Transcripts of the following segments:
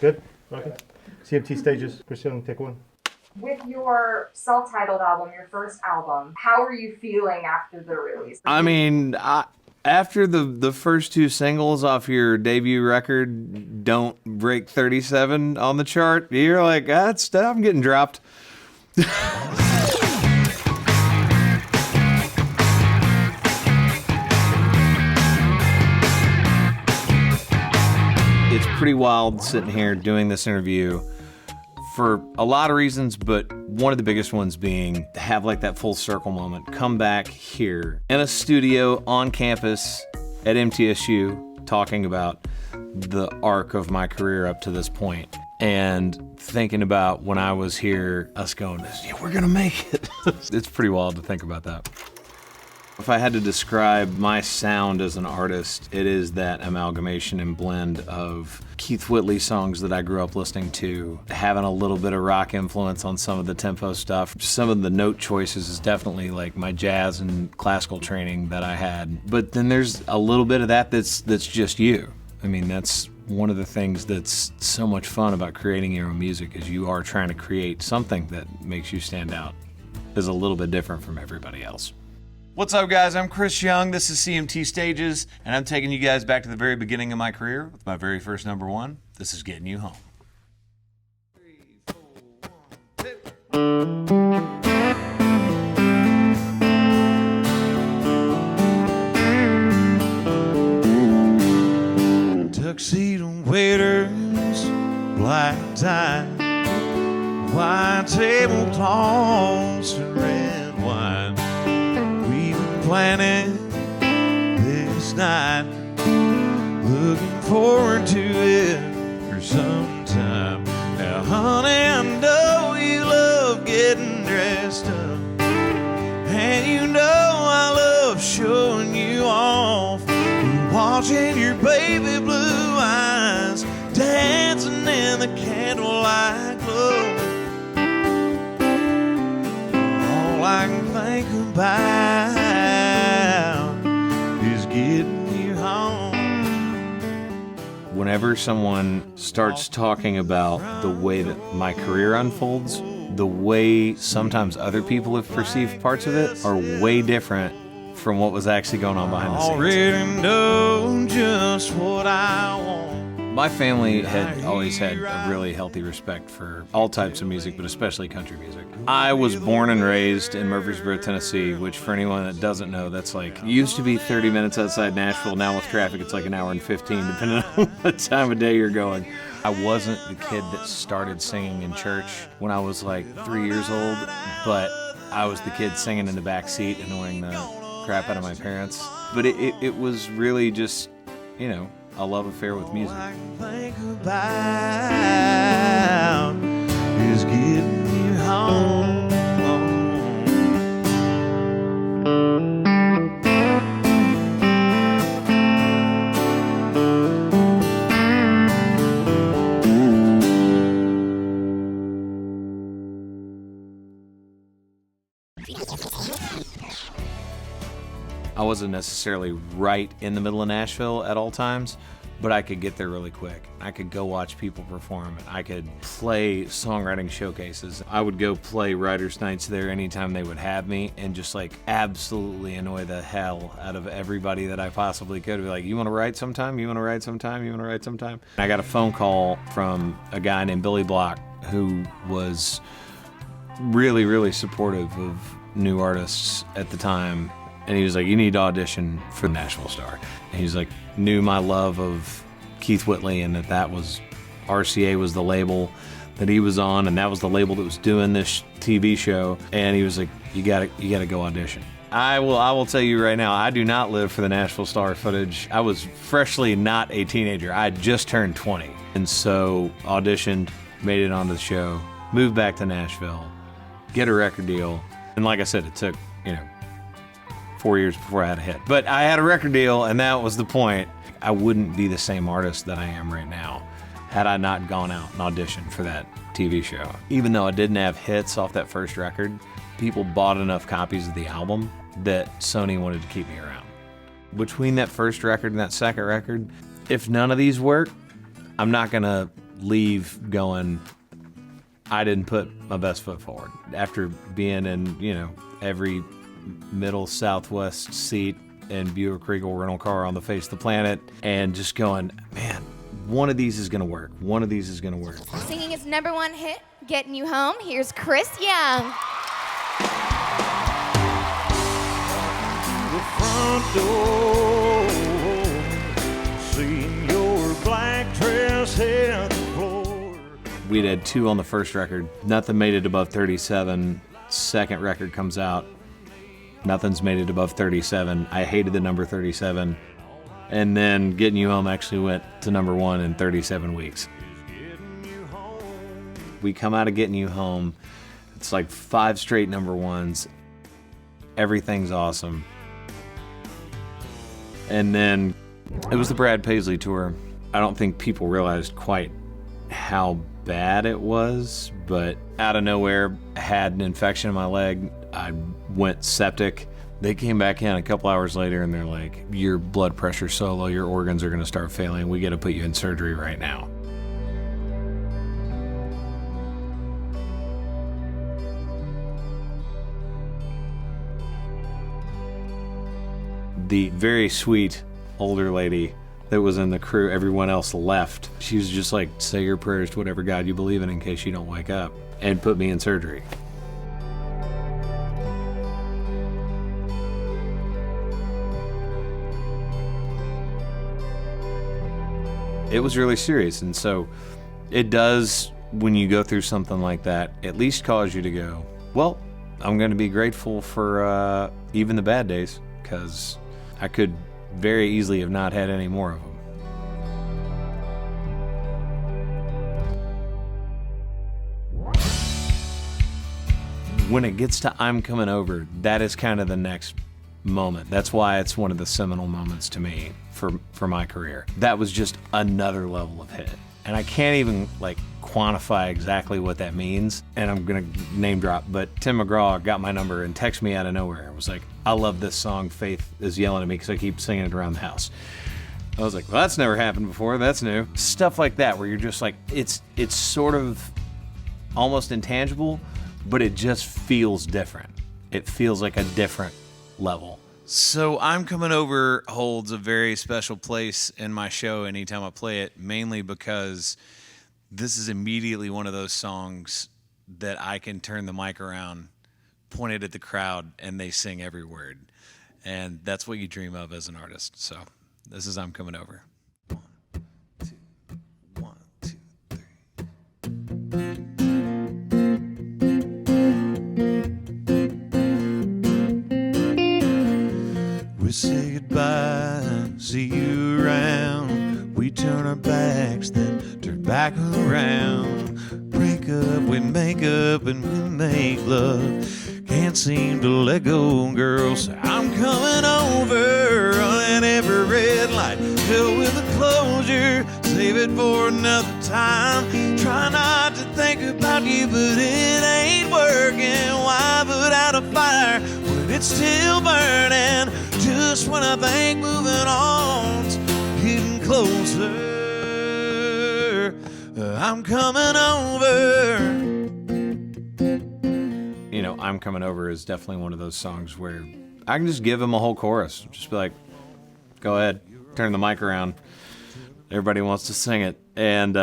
Good? Okay. CMT stages. Christian, take one. With your self-titled album, your first album, how are you feeling after the release? I mean, after the first two singles off your debut record don't break 37 on the chart, you're like, I'm getting dropped. It's pretty wild sitting here doing this interview for a lot of reasons, but one of the biggest ones being to have like that full circle moment. Come back here in a studio on campus at MTSU talking about the arc of my career up to this point and thinking about when I was here, us going, yeah, we're gonna make it. It's pretty wild to think about that. If I had to describe my sound as an artist, it is that amalgamation and blend of Keith Whitley songs that I grew up listening to, having a little bit of rock influence on some of the tempo stuff. Some of the note choices is definitely like my jazz and classical training that I had. But then there's a little bit of that that's just you. I mean, that's one of the things that's so much fun about creating your own music is you are trying to create something that makes you stand out, is a little bit different from everybody else. What's up, guys? I'm Chris Young. This is CMT Stages, and I'm taking you guys back to the very beginning of my career with my very first number one. This is Gettin You Home. 3, 4, 1. Tuxedo waiters, black tie, white tablecloths and red wine. Planning this night, looking forward to it for some time. Now, honey, I know you love getting dressed up, and you know I love showing you off, watching your baby blue eyes dancing in the candlelight glow. All I can think about is getting you home. Whenever someone starts talking about the way that my career unfolds, the way sometimes other people have perceived parts of it are way different from what was actually going on behind the scenes. Already know just what I want. My family had always had a really healthy respect for all types of music, but especially country music. I was born and raised in Murfreesboro, Tennessee, which for anyone that doesn't know, that's like, used to be 30 minutes outside Nashville. Now with traffic, it's like an hour and 15, depending on what time of day you're going. I wasn't the kid that started singing in church when I was like 3 years old, but I was the kid singing in the back seat, annoying the crap out of my parents. But it was really just, you know, a love affair with music. All I can think about is getting you home. I wasn't necessarily right in the middle of Nashville at all times, but I could get there really quick. I could go watch people perform. I could play songwriting showcases. I would go play writers' nights there anytime they would have me and just like absolutely annoy the hell out of everybody that I possibly could. Be like, you want to write sometime? You want to write sometime? You want to write sometime? And I got a phone call from a guy named Billy Block who was really, really supportive of new artists at the time. And he was like, you need to audition for the Nashville Star. And he's like, knew my love of Keith Whitley and that was, RCA was the label that he was on, and that was the label that was doing this TV show. And he was like, you gotta go audition. I will tell you right now, I do not live for the Nashville Star footage. I was freshly not a teenager. I had just turned 20. And so auditioned, made it onto the show, moved back to Nashville, get a record deal. And like I said, it took, 4 years before I had a hit. But I had a record deal, and that was the point. I wouldn't be the same artist that I am right now had I not gone out and auditioned for that TV show. Even though I didn't have hits off that first record, people bought enough copies of the album that Sony wanted to keep me around. Between that first record and that second record, if none of these work, I'm not gonna leave going, I didn't put my best foot forward. After being in, every middle Southwest seat in Buick Regal rental car on the face of the planet, and just going, man, one of these is gonna work. One of these is gonna work. Singing his #1 hit, Gettin You Home, here's Chris Young. The front door, seeing your black dress hit the floor. We'd had 2 on the first record. Nothing made it above 37. Second record comes out. Nothing's made it above 37. I hated the number 37. And then Gettin You Home actually went to #1 in 37 weeks. We come out of Gettin You Home. It's like 5 straight #1s. Everything's awesome. And then it was the Brad Paisley tour. I don't think people realized quite how bad it was, but out of nowhere, I had an infection in my leg. I went septic. They came back in a couple hours later and they're like, your blood pressure's so low, your organs are gonna start failing. We gotta put you in surgery right now. The very sweet older lady that was in the crew, everyone else left. She was just like, say your prayers to whatever God you believe in case you don't wake up, and put me in surgery. It was really serious, and so it does, when you go through something like that, at least cause you to go, well, I'm gonna be grateful for even the bad days, because I could very easily have not had any more of them. When it gets to I'm Coming Over, that is kind of the next moment. That's why it's one of the seminal moments to me for my career. That was just another level of hit. And I can't even quantify exactly what that means, and I'm gonna name drop, but Tim McGraw got my number and texted me out of nowhere. It was like, I love this song, Faith is yelling at me because I keep singing it around the house. I was like, well, that's never happened before, that's new. Stuff like that, where you're just like, it's sort of almost intangible, but it just feels different. It feels like a different level. So I'm Coming Over holds a very special place in my show anytime I play it, mainly because this is immediately one of those songs that I can turn the mic around, point it at the crowd, and they sing every word. And that's what you dream of as an artist. So this is I'm Coming Over. 1, 2, 1, 2, 3. We say goodbye, see you around. We turn our backs, then turn back around. Break up, we make up, and we make love. Can't seem to let go, girl, so I'm coming over. Running every red light, fill with a closure. Save it for another time. Try not to think about you, but it ain't working. Why put out a fire when it's still burning? Just when I think moving on's getting closer, I'm coming over. I'm Coming Over is definitely one of those songs where I can just give him a whole chorus. Just be like, go ahead, turn the mic around. Everybody wants to sing it. And,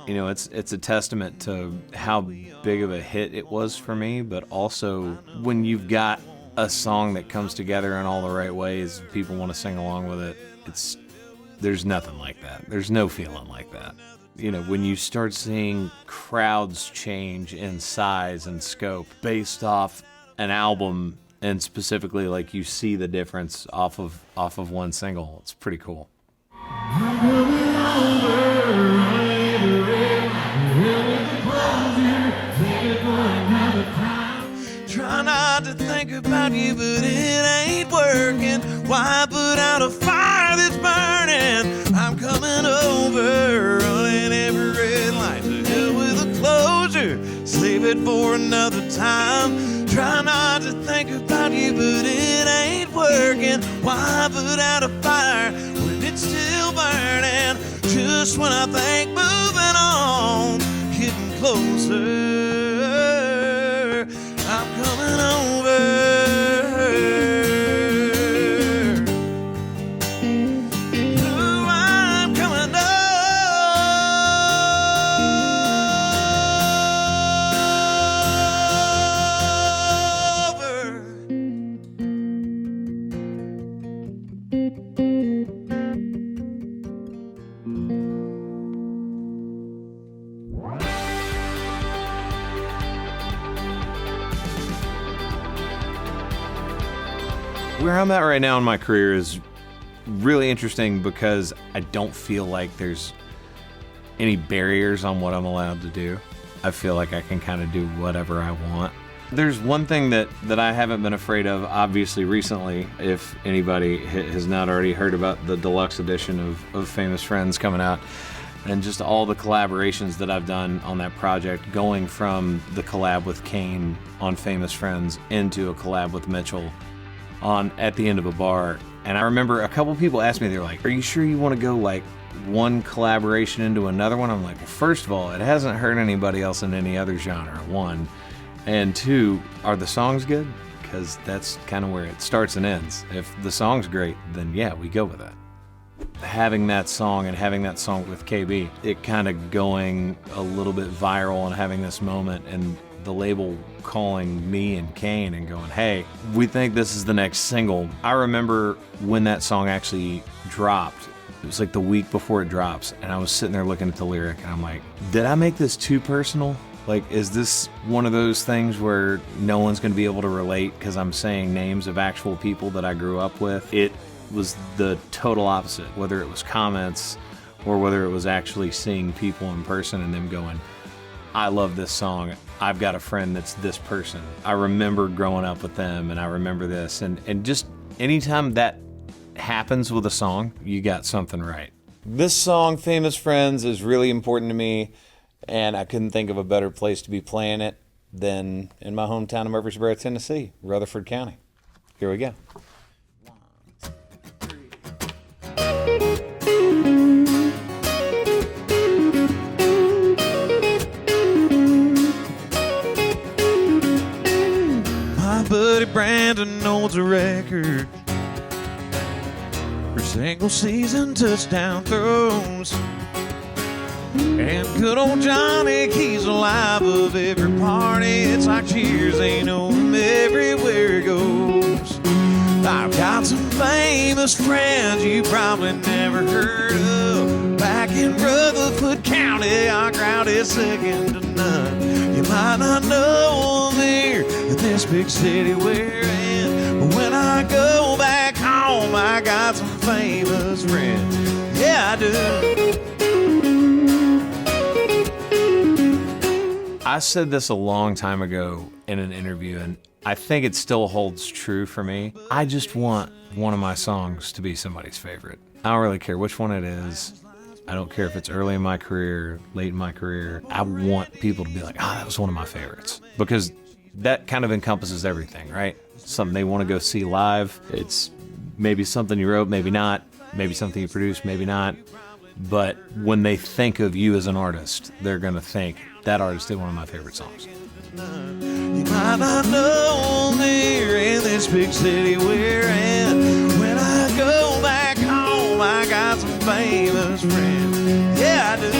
it's a testament to how big of a hit it was for me, but also when you've got a song that comes together in all the right ways, people want to sing along with it. There's nothing like that. There's no feeling like that. When you start seeing crowds change in size and scope based off an album, and specifically you see the difference off of one single, it's pretty cool. Try not to think about you, but it ain't working. Why put out a fire that's burning? I'm coming over, running every red light to hell with a closure. Save it for another time. Try not to think about you, but it ain't working. Why put out a fire when it's still burning? Just just when I think moving on, getting closer, I'm coming over. Ooh, I'm coming over. Where I'm at right now in my career is really interesting because I don't feel like there's any barriers on what I'm allowed to do. I feel like I can kind of do whatever I want. There's one thing that I haven't been afraid of, obviously recently, if anybody has not already heard about the deluxe edition of Famous Friends coming out, and just all the collaborations that I've done on that project, going from the collab with Kane on Famous Friends into a collab with Mitchell on At the End of a Bar. And I remember a couple people asked me, they were like, are you sure you want to go like one collaboration into another one? I'm like, well, first of all, it hasn't hurt anybody else in any other genre, one. And two, are the songs good? Because that's kind of where it starts and ends. If the song's great, then yeah, we go with that. Having that song and having that song with KB, it kind of going a little bit viral and having this moment, and the label calling me and Kane and going, hey, we think this is the next single. I remember when that song actually dropped. It was like the week before it drops, and I was sitting there looking at the lyric, and I'm like, did I make this too personal? Like, is this one of those things where no one's going to be able to relate because I'm saying names of actual people that I grew up with? It was the total opposite, whether it was comments or whether it was actually seeing people in person and them going, I love this song. I've got a friend that's this person. I remember growing up with them, and I remember this. And just anytime that happens with a song, you got something right. This song, Famous Friends, is really important to me, and I couldn't think of a better place to be playing it than in my hometown of Murfreesboro, Tennessee, Rutherford County. Here we go. Buddy Brandon holds a record for single season touchdown throws. And good old Johnny, he's alive of every party. It's like cheers ain't over him everywhere he goes. I've got some famous friends you probably never heard of. Back in Rutherford County, our crowd is second to none. You might not know them here in this big city we're in, but when I go back home, I got some famous friends. Yeah, I do. I said this a long time ago in an interview, and I think it still holds true for me. I just want one of my songs to be somebody's favorite. I don't really care which one it is. I don't care if it's early in my career, late in my career. I want people to be like, that was one of my favorites. Because that kind of encompasses everything, right? Something they want to go see live. It's maybe something you wrote, maybe not. Maybe something you produced, maybe not. But when they think of you as an artist, they're going to think, that artist did one of my favorite songs. You might not know here in this big city we're in. When I go back home, I got some famous friends. Yeah, I do.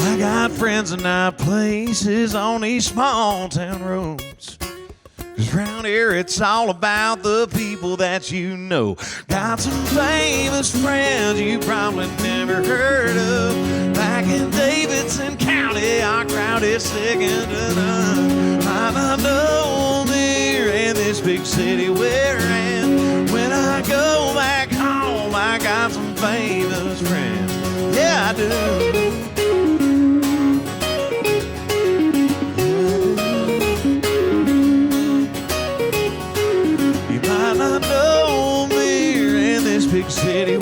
I got friends in high places on these small town roads. 'Cause round here it's all about the people that you know. Got some famous friends you probably never heard of. Back in Davidson County, our crowd is second to none. I not know them here in this big city we're in. When I go back home, I got some famous friends. Yeah, I do. Big city